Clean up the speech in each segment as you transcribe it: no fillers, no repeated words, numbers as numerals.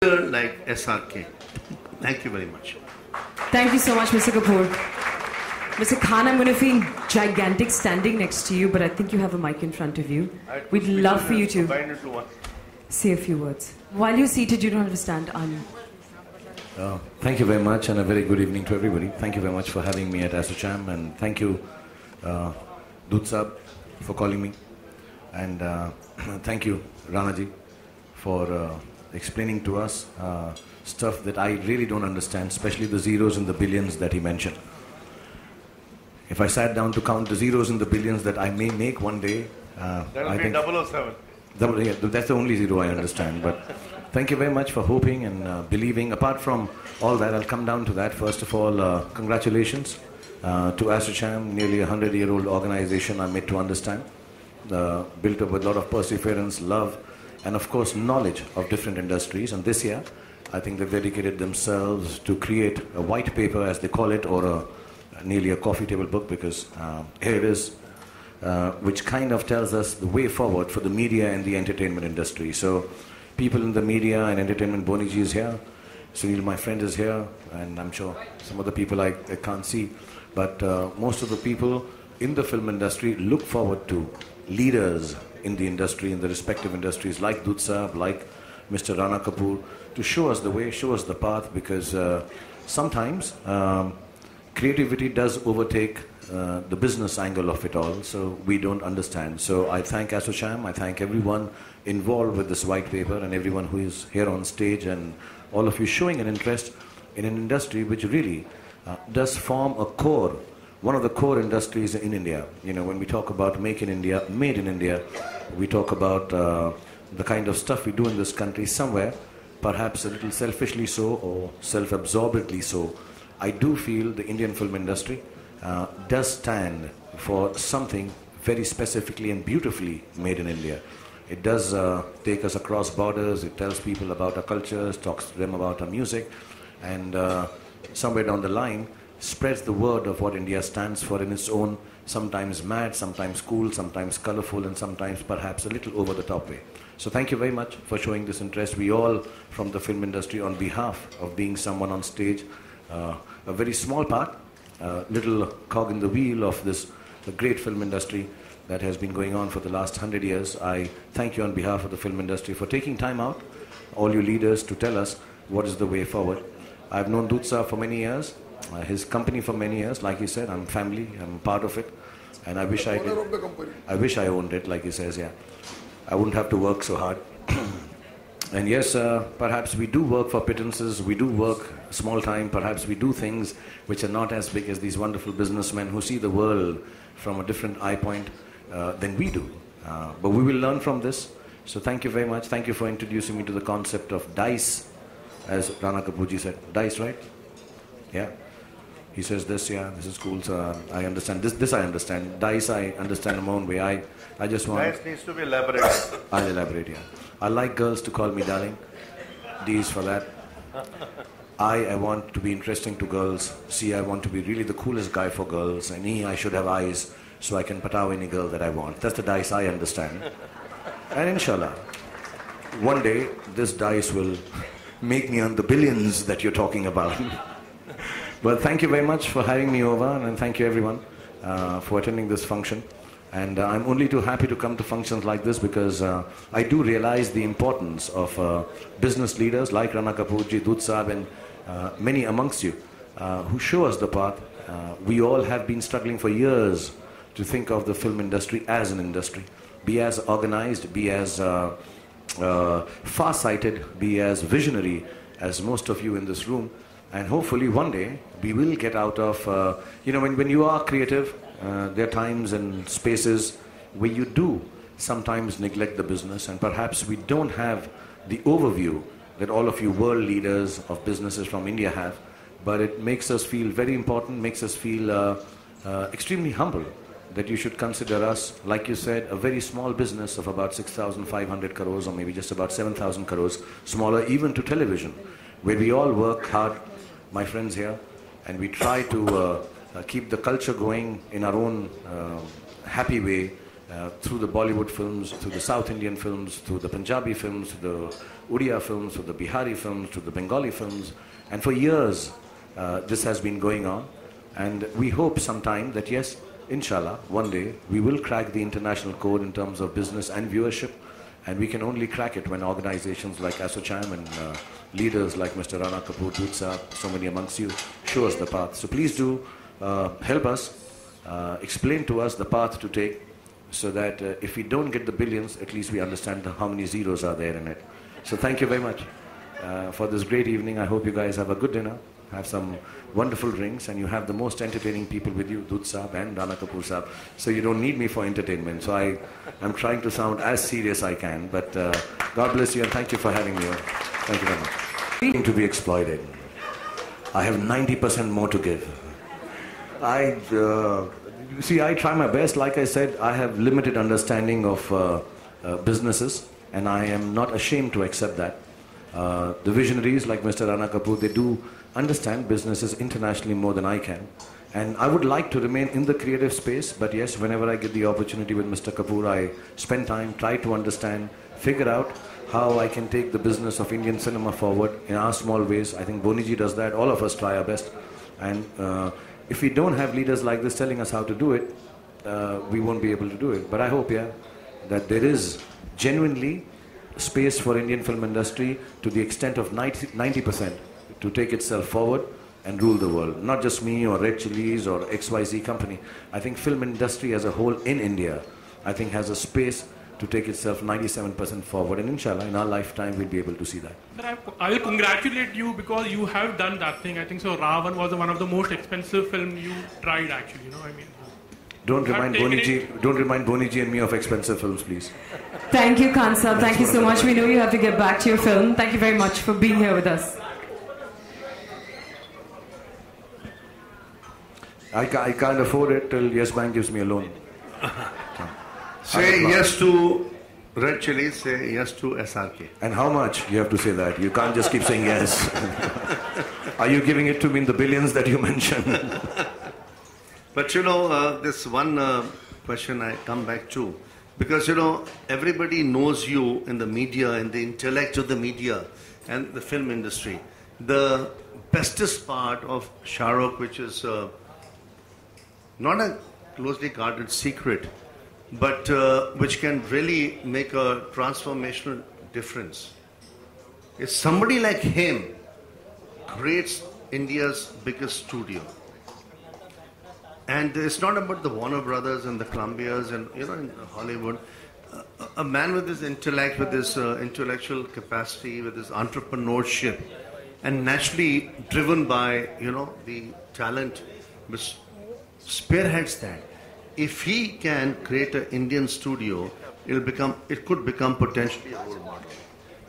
like SRK. Thank you very much. Thank you so much, Mr. Kapoor. Mr. Khan, I'm going to feel gigantic standing next to you, but I think you have a mic in front of you. We'd love for you to say a few words. While you're seated, you don't have to stand. Thank you very much, and a very good evening to everybody. Thank you very much for having me at ASSOCHAM, and thank you, Dud Sahab, for calling me. And thank you, Ranaji, for explaining to us stuff that I really don't understand, especially the zeros and the billions that he mentioned. If I sat down to count the zeros and the billions that I may make one day, that'll be 007. Yeah, that's the only zero I understand. But thank you very much for hoping and believing. Apart from all that, I'll come down to that. First of all, congratulations to ASSOCHAM, nearly a 100-year-old organization, I'm made to understand. Built up with a lot of perseverance, love, and of course knowledge of different industries. And this year, I think they've dedicated themselves to create a white paper, as they call it, or nearly a coffee table book, because here it is, which kind of tells us the way forward for the media and the entertainment industry. So people in the media and entertainment, Boniji is here, Sunil, my friend, is here, and I'm sure some other people I can't see, but most of the people in the film industry look forward to leaders in the industry, in the respective industries, like Dud Sahab, like Mr. Rana Kapoor, to show us the way, show us the path, because sometimes creativity does overtake the business angle of it all, so we don't understand. So I thank ASSOCHAM, I thank everyone involved with this white paper, and everyone who is here on stage, and all of you showing an interest in an industry which really does form a core, one of the core industries in India. You know, when we talk about Make in India, Made in India, we talk about the kind of stuff we do in this country somewhere, perhaps a little selfishly so, or self-absorbedly so. I do feel the Indian film industry does stand for something very specifically and beautifully made in India. It does take us across borders, it tells people about our cultures, talks to them about our music, and somewhere down the line spreads the word of what India stands for in its own, sometimes mad, sometimes cool, sometimes colorful, and sometimes perhaps a little over the top way. So thank you very much for showing this interest. We all from the film industry, on behalf of being someone on stage, a very small part, little cog in the wheel of this great film industry that has been going on for the last 100 years. I thank you on behalf of the film industry for taking time out, all you leaders, to tell us what is the way forward. I've known Dud Sahab for many years, his company for many years. Like he said, I'm family, I'm part of it, and I wish I did. I wish I owned it, like he says, yeah. I wouldn't have to work so hard. And yes, perhaps we do work for pittances, we do work small time, perhaps we do things which are not as big as these wonderful businessmen who see the world from a different eye point than we do. But we will learn from this. So thank you very much. Thank you for introducing me to the concept of dice, as Rana Kapoorji said. Dice, right? Yeah. He says this, yeah, this is cool, so I understand. This I understand. Dice I understand in my own way. I just want... Dice needs to be elaborated. I'll elaborate, yeah. I like girls to call me darling. D is for that. I want to be interesting to girls. C, I want to be really the coolest guy for girls. And E, I should have eyes so I can pataw any girl that I want. That's the dice I understand. And inshallah, one day this dice will make me earn the billions that you're talking about. Well, thank you very much for having me over, and thank you everyone for attending this function. And I'm only too happy to come to functions like this, because I do realize the importance of business leaders like Rana Kapoorji, Dud Sahab, and many amongst you who show us the path. We all have been struggling for years to think of the film industry as an industry. Be as organized, be as far-sighted, be as visionary as most of you in this room. And hopefully one day we will get out of, you know, when you are creative, there are times and spaces where you do sometimes neglect the business, and perhaps we don't have the overview that all of you world leaders of businesses from India have, but it makes us feel very important, makes us feel extremely humble that you should consider us, like you said, a very small business of about 6,500 crores, or maybe just about 7,000 crores, smaller even to television, where we all work hard, my friends here, and we try to keep the culture going in our own happy way, through the Bollywood films, through the South Indian films, through the Punjabi films, through the Odia films, through the Bihari films, through the Bengali films. And for years, this has been going on. And we hope sometime that, yes, inshallah, one day, we will crack the international code in terms of business and viewership. And we can only crack it when organizations like ASSOCHAM and leaders like Mr. Rana Kapoor, Dutsa, so many amongst you, show us the path. So please do help us, explain to us the path to take, so that if we don't get the billions, at least we understand how many zeros are there in it. So thank you very much for this great evening. I hope you guys have a good dinner, have some wonderful drinks, and you have the most entertaining people with you, Dut Saab and Rana Kapoor Saab. So you don't need me for entertainment. So I'm trying to sound as serious I can. But God bless you and thank you for having me here. Thank you very much. To be exploited. I have 90% more to give. See, I try my best. Like I said, I have limited understanding of businesses, and I am not ashamed to accept that. The visionaries like Mr. Rana Kapoor, they do understand businesses internationally more than I can. And I would like to remain in the creative space, but yes, whenever I get the opportunity with Mr. Kapoor, I spend time, try to understand, figure out how I can take the business of Indian cinema forward in our small ways. I think Boniji does that. All of us try our best. And if we don't have leaders like this telling us how to do it, we won't be able to do it. But I hope, yeah, that there is genuinely space for Indian film industry to the extent of 90% to take itself forward and rule the world. Not just me or Red Chilies or XYZ company. I think film industry as a whole in India, I think has a space to take itself 97% forward, and inshallah in our lifetime we'll be able to see that. Sir, I will congratulate you because you have done that thing. I think so. Ravan was one of the most expensive film you tried actually, you know, I mean. Don't remind Boniji and me of expensive films, please. Thank you, Khan Saab. Thank you so much. We know you have to get back to your film. Thank you very much for being here with us. I can't afford it till Yes Bank gives me a loan. Say yes to Red Chilies, say yes to SRK. And how much? You have to say that. You can't just keep saying yes. Are you giving it to me in the billions that you mentioned? But you know, this one question I come back to, because you know, everybody knows you in the media, in the intellect of the media and the film industry. The bestest part of Shahrukh, which is not a closely guarded secret, but which can really make a transformational difference, is somebody like him creates India's biggest studio. And it's not about the Warner Brothers and the Columbias and, you know, in Hollywood. A man with his intellect, with his intellectual capacity, with his entrepreneurship, and naturally driven by, you know, the talent which spearheads that. If he can create an Indian studio, it could become potentially a role model.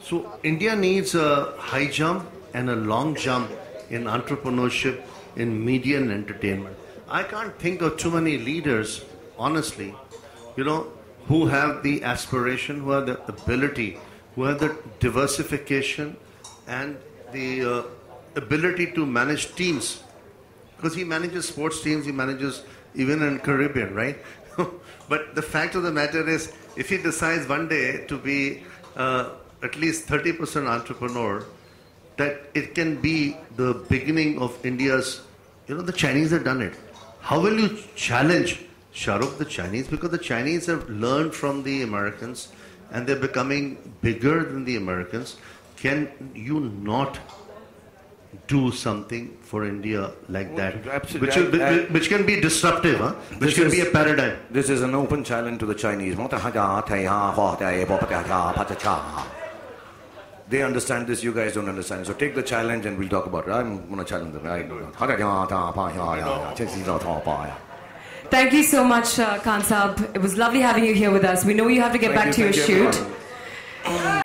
So India needs a high jump and a long jump in entrepreneurship, in media and entertainment. I can't think of too many leaders, honestly, you know, who have the aspiration, who have the ability, who have the diversification and the ability to manage teams. Because he manages sports teams, he manages even in Caribbean, right? But the fact of the matter is, if he decides one day to be at least 30% entrepreneur, that it can be the beginning of India's, you know, the Chinese have done it. How will you challenge Shahrukh, the Chinese? Because the Chinese have learned from the Americans and they're becoming bigger than the Americans. Can you not do something for India like that? Absolutely. Which can be disruptive, huh? Which can be a paradigm. This is an open challenge to the Chinese. They understand this, you guys don't understand it. So take the challenge and we'll talk about it. I'm going to challenge them. Thank you so much, Khan Saab. It was lovely having you here with us. We know you have to get back to your shoot. Everyone.